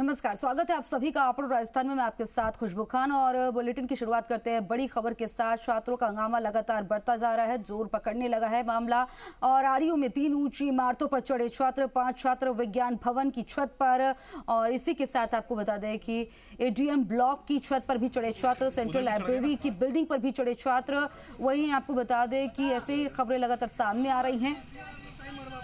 नमस्कार, स्वागत है आप सभी का आप राजस्थान में। मैं आपके साथ खुशबू खान और बुलेटिन की शुरुआत करते हैं बड़ी खबर के साथ। छात्रों का हंगामा लगातार बढ़ता जा रहा है, जोर पकड़ने लगा है मामला। और आरयू में 3 ऊंची इमारतों पर चढ़े छात्र, 5 छात्र विज्ञान भवन की छत पर। और इसी के साथ आपको बता दें कि एडीएम ब्लॉक की छत पर भी चढ़े छात्र, सेंट्रल लाइब्रेरी की बिल्डिंग पर भी चढ़े छात्र। वहीं आपको बता दें कि ऐसी खबरें लगातार सामने आ रही हैं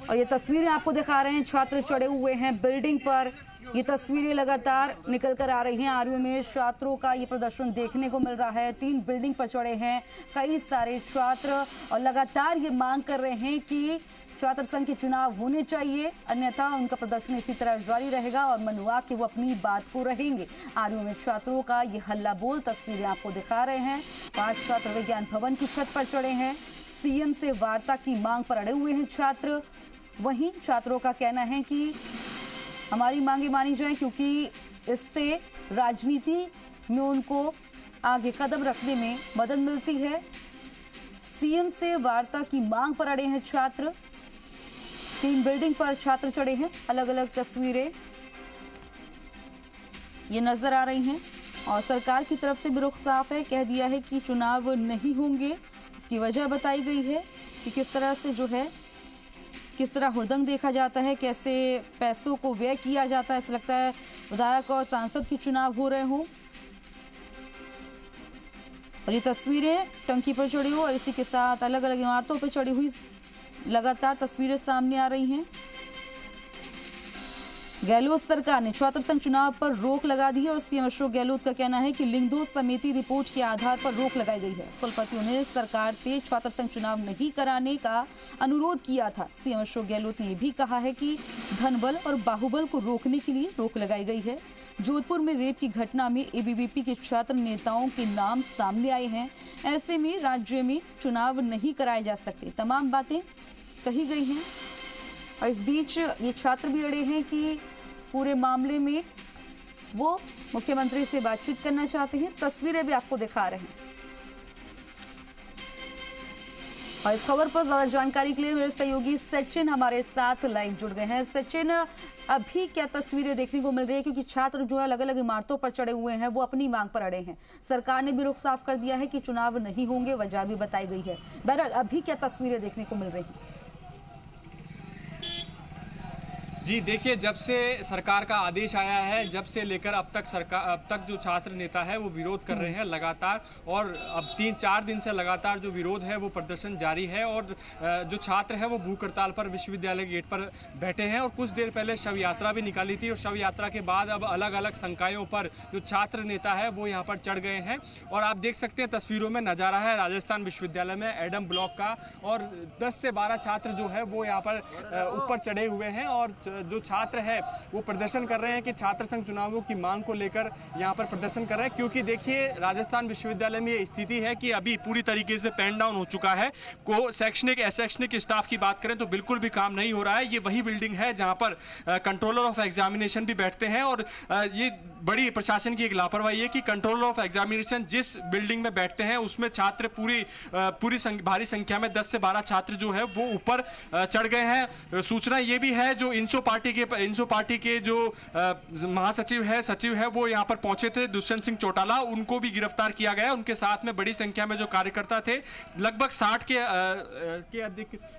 और ये तस्वीरें आपको दिखा रहे हैं। छात्र चढ़े हुए हैं बिल्डिंग पर, ये तस्वीरें लगातार निकल कर आ रही हैं। आरयू में छात्रों का ये प्रदर्शन देखने को मिल रहा है। 3 बिल्डिंग पर चढ़े हैं कई सारे छात्र और लगातार ये मांग कर रहे हैं कि छात्र संघ के चुनाव होने चाहिए, अन्यथा उनका प्रदर्शन इसी तरह जारी रहेगा और मनुआ के वो अपनी बात को रहेंगे। आरयू में छात्रों का ये हल्ला बोल तस्वीरें आपको दिखा रहे हैं। 5 छात्र विज्ञान भवन की छत पर चढ़े हैं। सीएम से वार्ता की मांग पर अड़े हुए हैं छात्र। वहीं छात्रों का कहना है कि हमारी मांगे मानी जाए, क्योंकि इससे राजनीति में उनको आगे कदम रखने में मदद मिलती है। सीएम से वार्ता की मांग पर अड़े हैं छात्र। 3 बिल्डिंग पर छात्र चढ़े हैं। अलग अलग तस्वीरें ये नजर आ रही हैं और सरकार की तरफ से भी रुख साफ है, कह दिया है कि चुनाव नहीं होंगे। इसकी वजह बताई गई है कि किस तरह से जो है, किस तरह हुड़दंग देखा जाता है, कैसे पैसों को व्यय किया जाता है। ऐसा लगता है विधायक और सांसद के चुनाव हो रहे हों। और ये तस्वीरें टंकी पर चढ़ी हुई और इसी के साथ अलग अलग इमारतों पर चढ़ी हुई लगातार तस्वीरें सामने आ रही हैं। गहलोत सरकार ने छात्र संघ चुनाव पर रोक लगा दी है और सीएम अशोक गहलोत का कहना है कि लिंगदोष समिति रिपोर्ट के आधार पर रोक लगाई गई है। कुलपतियों ने सरकार से छात्र संघ चुनाव नहीं कराने का अनुरोध किया था। सीएम अशोक गहलोत ने यह भी कहा है कि धनबल और बाहुबल को रोकने के लिए रोक लगाई गई है। जोधपुर में रेप की घटना में एबीवीपी के छात्र नेताओं के नाम सामने आए हैं। ऐसे में राज्य में चुनाव नहीं कराए जा सकते, तमाम बातें कही गई हैं। और इस बीच ये छात्र भी अड़े हैं कि पूरे मामले में वो मुख्यमंत्री से बातचीत करना चाहते हैं। तस्वीरें भी आपको दिखा रहे हैं। और इस खबर पर ज्यादा जानकारी के लिए मेरे सहयोगी सचिन हमारे साथ लाइव जुड़ गए हैं। सचिन, अभी क्या तस्वीरें देखने को मिल रही है, क्योंकि छात्र जो है अलग अलग इमारतों पर चढ़े हुए हैं, वो अपनी मांग पर अड़े हैं। सरकार ने भी रुख साफ कर दिया है कि चुनाव नहीं होंगे, वजह भी बताई गई है। बहरहाल अभी क्या तस्वीरें देखने को मिल रही हैं? जी देखिए, जब से सरकार का आदेश आया है, जब से लेकर अब तक जो छात्र नेता है वो विरोध कर रहे हैं लगातार। और अब 3-4 दिन से लगातार जो विरोध है वो प्रदर्शन जारी है। और जो छात्र है वो भूख हड़ताल पर विश्वविद्यालय गेट पर बैठे हैं। और कुछ देर पहले शव यात्रा भी निकाली थी और शव यात्रा के बाद अब अलग अलग संकायों पर जो छात्र नेता है वो यहाँ पर चढ़ गए हैं। और आप देख सकते हैं तस्वीरों में नज़ारा है राजस्थान विश्वविद्यालय में एडम ब्लॉक का। और 10 से 12 छात्र जो है वो यहाँ पर ऊपर चढ़े हुए हैं और जो छात्र है वो प्रदर्शन कर रहे हैं कि छात्र संघ चुनावों की मांग को लेकर यहाँ पर प्रदर्शन कर रहे हैं। क्योंकि देखिए, राजस्थान विश्वविद्यालय में ये स्थिति है कि अभी पूरी तरीके से पेन डाउन हो चुका है। को शैक्षणिक स्टाफ की बात करें तो बिल्कुल भी काम नहीं हो रहा है। ये वही बिल्डिंग है जहाँ पर कंट्रोलर ऑफ एग्जामिनेशन भी बैठते हैं। और ये बड़ी प्रशासन की एक लापरवाही है कि कंट्रोलर ऑफ एग्जामिनेशन जिस बिल्डिंग में बैठते हैं उसमें छात्र भारी संख्या में 10 से 12 छात्र जो है वो ऊपर चढ़ गए हैं। सूचना ये भी है, जो इंसो पार्टी के जो सचिव है वो यहाँ पर पहुंचे थे, दुष्यंत सिंह चौटाला, उनको भी गिरफ्तार किया गया। उनके साथ में बड़ी संख्या में जो कार्यकर्ता थे, लगभग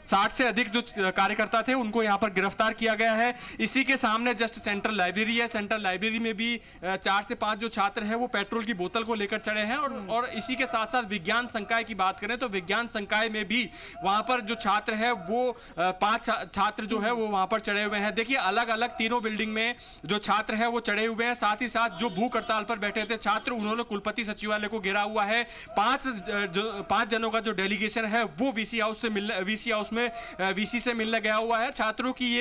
60 से अधिक जो कार्यकर्ता थे उनको यहाँ पर गिरफ्तार किया गया है। इसी के सामने जस्ट सेंट्रल लाइब्रेरी है। सेंट्रल लाइब्रेरी में भी 4 से 5 जो छात्र हैं वो पेट्रोल की बोतल को लेकर चढ़े हैं। और इसी के साथ साथ विज्ञान संकाय की बात करें तो विज्ञान संकाय में भी वहां पर जो छात्र है वो 5 छात्र जो है वो वहां पर चढ़े हुए हैं। देखिए, अलग अलग तीनों बिल्डिंग में जो छात्र हैं वो चढ़े हुए हैं। साथ ही साथ जो भूख हड़ताल पर बैठे थे छात्र, उन्होंने कुलपति सचिवालय को घेरा हुआ है। 5 जनों का जो डेलीगेशन है वो वीसी से मिलने गया हुआ है। छात्रों की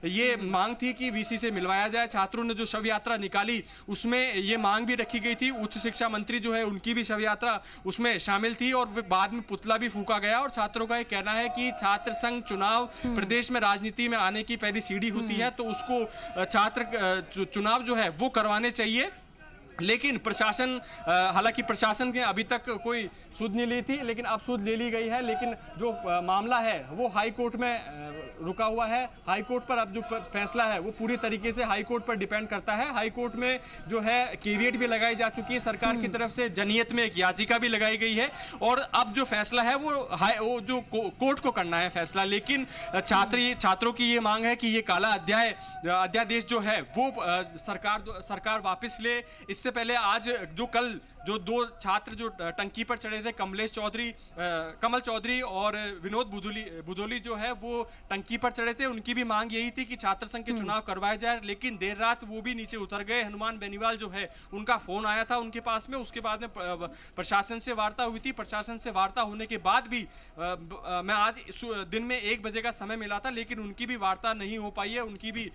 ये मांग थी कि वीसी से मिलवाया जाए। छात्रों ने जो शव यात्रा निकाली उसमें ये मांग भी रखी गई थी। उच्च शिक्षा मंत्री जो है उनकी भी शव यात्रा उसमें शामिल थी और बाद में पुतला भी फूका गया। और छात्रों का ये कहना है कि छात्र संघ चुनाव प्रदेश में राजनीति में आने की पहली सीढ़ी होती है, तो उसको छात्र चुनाव जो है वो करवाने चाहिए। लेकिन प्रशासन, हालांकि प्रशासन ने अभी तक कोई सुध नहीं ली थी, लेकिन अब सुध ले ली गई है। लेकिन जो मामला है वो हाई कोर्ट में रुका हुआ है। हाई कोर्ट पर अब जो फैसला है वो पूरी तरीके से हाई कोर्ट पर डिपेंड करता है। हाई कोर्ट में जो है केविएट भी लगाई जा चुकी है सरकार की तरफ से, जनहित में एक याचिका भी लगाई गई है और अब जो फैसला है वो जो कोर्ट को करना है फैसला। लेकिन छात्रों की ये मांग है कि ये काला अध्यादेश जो है वो सरकार वापस ले। इससे पहले आज कल जो दो छात्र जो टंकी पर चढ़े थे, कमल चौधरी और विनोद बुदोली जो है वो टंकी पर चढ़े थे, उनकी भी मांग यही थी कि छात्र संघ के चुनाव करवाए जाए। लेकिन देर रात वो भी नीचे उतर गए। हनुमान बेनीवाल जो है उनका फोन आया था उनके पास में, उसके बाद में प्रशासन से वार्ता हुई थी। प्रशासन से वार्ता होने के बाद भी मैं आज दिन में 1 बजे का समय मिला था, लेकिन उनकी भी वार्ता नहीं हो पाई है, उनकी भी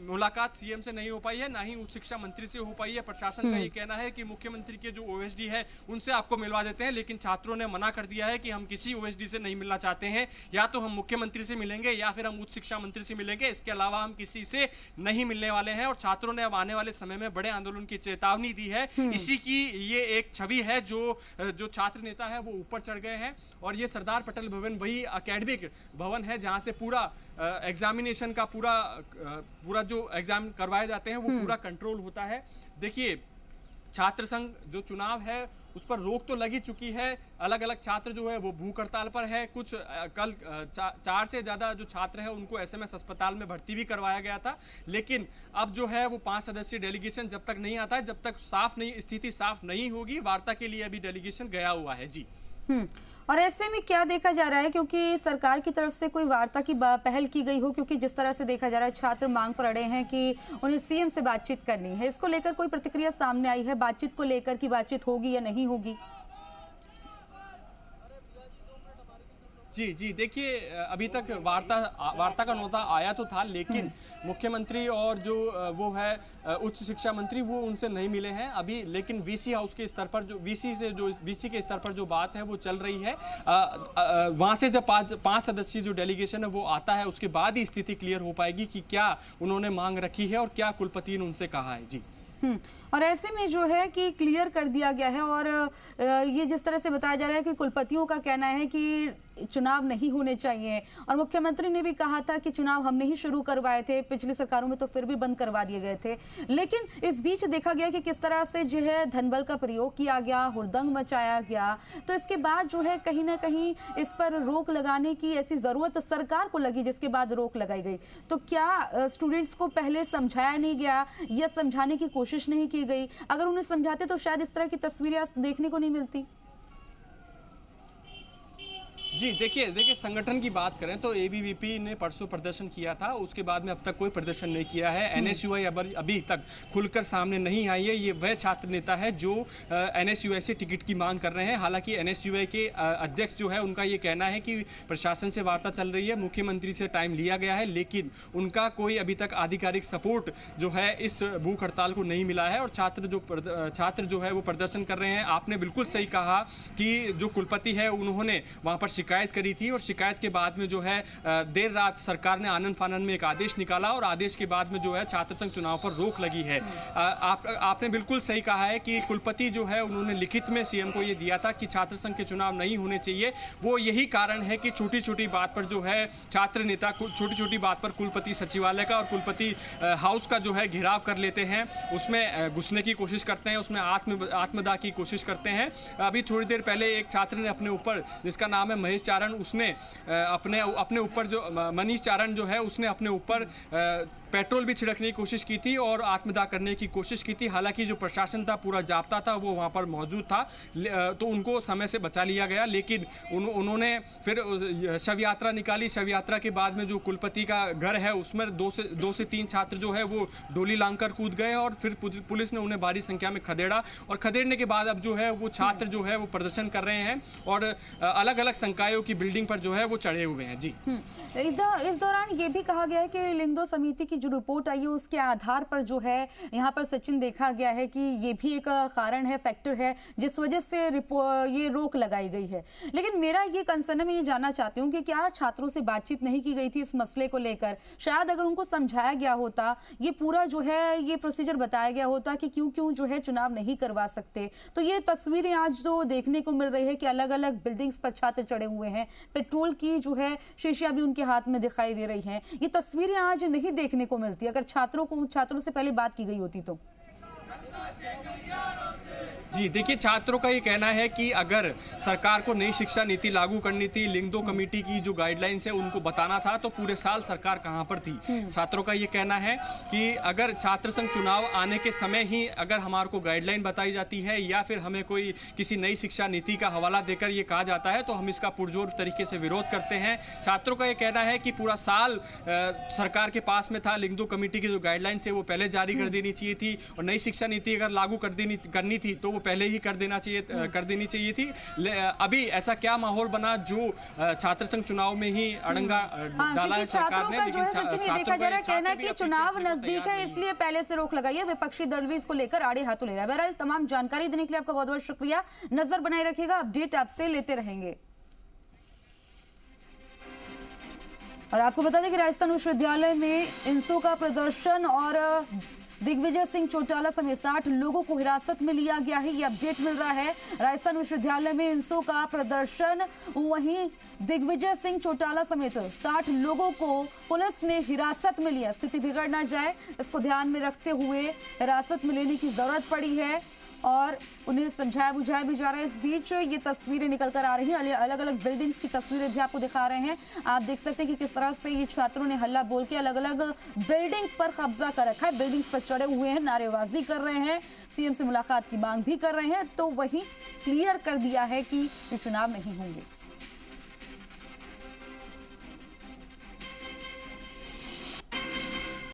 मुलाकात सीएम से नहीं हो पाई है, ना ही उच्च शिक्षा मंत्री से हो पाई है। प्रशासन का ये कहना है कि मुख्यमंत्री के जो ओएसडी है उनसे आपको मिलवा देते हैं, लेकिन छात्रों ने मना कर दिया है कि हम किसी ओएसडी से नहीं मिलना चाहते हैं, या तो हम मुख्यमंत्री से मिलेंगे या फिर हम उच्च शिक्षा मंत्री से मिलेंगे, इसके अलावा हम किसी से नहीं मिलने वाले हैं। और छात्रों ने अब आने वाले समय में बड़े आंदोलन की चेतावनी दी है। इसी की ये एक छवि है जो छात्र नेता है वो ऊपर चढ़ गए हैं। और ये सरदार पटेल भवन वही एकेडमिक भवन है जहां से पूरा एग्जामिनेशन का पूरा जो एग्जाम करवाए जाते हैं वो पूरा कंट्रोल होता है। देखिए, छात्र संघ जो चुनाव है उस पर रोक तो लगी चुकी है। अलग अलग छात्र जो है वो भूख हड़ताल पर है। कुछ कल 4 से ज़्यादा जो छात्र है उनको एसएमएस अस्पताल में भर्ती भी करवाया गया था। लेकिन अब जो है वो 5 सदस्यीय डेलीगेशन जब तक नहीं आता है, जब तक स्थिति साफ नहीं होगी, वार्ता के लिए अभी डेलीगेशन गया हुआ है। जी। और ऐसे में क्या देखा जा रहा है, क्योंकि सरकार की तरफ से कोई वार्ता की पहल की गई हो, क्योंकि जिस तरह से देखा जा रहा है छात्र मांग पर अड़े हैं कि उन्हें सीएम से बातचीत करनी है, इसको लेकर कोई प्रतिक्रिया सामने आई है? बातचीत को लेकर की बातचीत होगी या नहीं होगी? जी, देखिए, अभी तक वार्ता का न्योता आया तो था, लेकिन मुख्यमंत्री और जो वो है उच्च शिक्षा मंत्री वो उनसे नहीं मिले हैं अभी। लेकिन वीसी हाउस के स्तर पर वीसी के स्तर पर जो बात है वो चल रही है। वहां से जब 5 सदस्यीय जो डेलीगेशन है वो आता है, उसके बाद ही स्थिति क्लियर हो पाएगी कि क्या उन्होंने मांग रखी है और क्या कुलपति ने उनसे कहा है। जी। और ऐसे में जो है कि क्लियर कर दिया गया है और ये जिस तरह से बताया जा रहा है कि कुलपतियों का कहना है कि चुनाव नहीं होने चाहिए, और मुख्यमंत्री ने भी कहा था कि चुनाव हमने ही शुरू करवाए थे, पिछली सरकारों में तो फिर भी बंद करवा दिए गए थे। लेकिन इस बीच देखा गया कि किस तरह से जो है धनबल का प्रयोग किया गया, हुड़दंग मचाया गया, तो इसके बाद जो है कहीं ना कहीं इस पर रोक लगाने की ऐसी जरूरत सरकार को लगी, जिसके बाद रोक लगाई गई। तो क्या स्टूडेंट्स को पहले समझाया नहीं गया या समझाने की कोशिश नहीं की गई? अगर उन्हें समझाते तो शायद इस तरह की तस्वीरें देखने को नहीं मिलती। जी, देखिए संगठन की बात करें तो एबीवीपी ने परसों प्रदर्शन किया था, उसके बाद में अब तक कोई प्रदर्शन नहीं किया है। एनएसयूआई अभी तक खुलकर सामने नहीं आई है। ये वह छात्र नेता है जो एनएसयूआई से टिकट की मांग कर रहे हैं। हालांकि एनएसयूआई के अध्यक्ष जो है उनका ये कहना है कि प्रशासन से वार्ता चल रही है, मुख्यमंत्री से टाइम लिया गया है, लेकिन उनका कोई अभी तक आधिकारिक सपोर्ट जो है इस भूख हड़ताल को नहीं मिला है। और छात्र जो है वो प्रदर्शन कर रहे हैं। आपने बिल्कुल सही कहा कि जो कुलपति है उन्होंने वहाँ पर शिकायत करी थी, और शिकायत के बाद में जो है देर रात सरकार ने आनन फानन में एक आदेश निकाला, और आदेश के बाद में जो है छात्र संघ चुनाव पर रोक लगी है। आपने बिल्कुल सही कहा है कि कुलपति जो है उन्होंने लिखित में सीएम को ये दिया था कि छात्र संघ के चुनाव नहीं होने चाहिए। वो यही कारण है कि छोटी छोटी बात पर जो है छात्र नेता छोटी छोटी बात पर कुलपति सचिवालय का और कुलपति हाउस का जो है घेराव कर लेते हैं, उसमें घुसने की कोशिश करते हैं, उसमें आत्मदाह की कोशिश करते हैं। अभी थोड़ी देर पहले एक छात्र ने अपने ऊपर, जिसका नाम है मनीष चारण, उसने अपने ऊपर जो मनीष चारण जो है उसने अपने ऊपर पेट्रोल भी छिड़कने की कोशिश की थी और आत्मदाह करने की कोशिश की थी। हालांकि जो प्रशासन था, पूरा जाब्ता था, वो वहाँ पर मौजूद था, तो उनको समय से बचा लिया गया। लेकिन उन्होंने फिर शव यात्रा निकाली। शव यात्रा के बाद में जो कुलपति का घर है उसमें 2 से 3 छात्र जो है वो डोली लांघकर कूद गए, और फिर पुलिस ने उन्हें भारी संख्या में खदेड़ा, और खदेड़ने के बाद अब जो है वो छात्र जो है वो प्रदर्शन कर रहे हैं और अलग अलग संकायों की बिल्डिंग पर जो है वो चढ़े हुए हैं। जी। इस दौरान ये भी कहा गया है कि लिंगदो समिति की जो रिपोर्ट आई है उसके आधार पर जो है यहाँ पर सचिन देखा गया है कि ये भी एक कारण है, फैक्टर है जिस वजह से ये रोक लगाई गई है। लेकिन मेरा ये कंसर्न है, मैं ये जानना चाहती हूँ कि क्या छात्रों से बातचीत नहीं की गई थी इस मसले को लेकर? शायद अगर उनको समझाया गया होता, ये पूरा जो है ये प्रोसीजर बताया गया होता कि क्यों क्यों जो है चुनाव नहीं करवा सकते। तो ये तस्वीरें आज जो देखने को मिल रही है कि अलग अलग बिल्डिंग्स पर छात्र चढ़े हुए हैं, पेट्रोल की जो है शीशियां भी उनके हाथ में दिखाई दे रही हैं, ये तस्वीरें आज नहीं देखने को मिलती अगर छात्रों से पहले बात की गई होती तो। जी देखिए, छात्रों का ये कहना है कि अगर सरकार को नई शिक्षा नीति लागू करनी थी, लिंग दो कमेटी की जो गाइडलाइंस है उनको बताना था, तो पूरे साल सरकार कहां पर थी। छात्रों का ये कहना है कि अगर छात्र संघ चुनाव आने के समय ही अगर हमारे को गाइडलाइन बताई जाती है या फिर हमें कोई किसी नई शिक्षा नीति का हवाला देकर ये कहा जाता है तो हम इसका पुरजोर तरीके से विरोध करते हैं। छात्रों का ये कहना है कि पूरा साल सरकार के पास में था, लिंग दो कमेटी की जो गाइडलाइंस है वो पहले जारी कर देनी चाहिए थी और नई शिक्षा नीति अगर लागू करनी थी तो वो पहले ही कर देनी चाहिए थी। अभी ऐसा क्या माहौल बना जो छात्र संघ चुनाव में ही अड़ंगा डाला है सरकार ने। लेकिन सचिन, देखा जा रहा है, कहना है कि चुनाव नजदीक है इसलिए पहले से रोक लगाई है, विपक्षी दल भी इसको लेकर आड़े हाथों ले रहा है। बहरहाल तमाम जानकारी देने के लिए आपका बहुत बहुत शुक्रिया। नजर बनाए रखिएगा, अपडेट आपसे लेते रहेंगे। और आपको बता दें कि राजस्थान विश्वविद्यालय में इंसो का प्रदर्शन और दिग्विजय सिंह चौटाला समेत 60 लोगों को हिरासत में लिया गया है, ये अपडेट मिल रहा है। राजस्थान विश्वविद्यालय में इंसो का प्रदर्शन, वहीं दिग्विजय सिंह चौटाला समेत 60 लोगों को पुलिस ने हिरासत में लिया। स्थिति बिगड़ ना जाए इसको ध्यान में रखते हुए हिरासत में लेने की जरूरत पड़ी है और उन्हें समझाया बुझाया भी जा रहा है। इस बीच ये तस्वीरें निकल कर आ रही हैं, अलग अलग बिल्डिंग्स की तस्वीरें भी आपको दिखा रहे हैं। आप देख सकते हैं कि किस तरह से ये छात्रों ने हल्ला बोल के अलग अलग बिल्डिंग पर कब्जा कर रखा है, बिल्डिंग्स पर चढ़े हुए हैं, नारेबाजी कर रहे हैं, सीएम से मुलाकात की मांग भी कर रहे हैं। तो वही क्लियर कर दिया है कि ये चुनाव नहीं होंगे।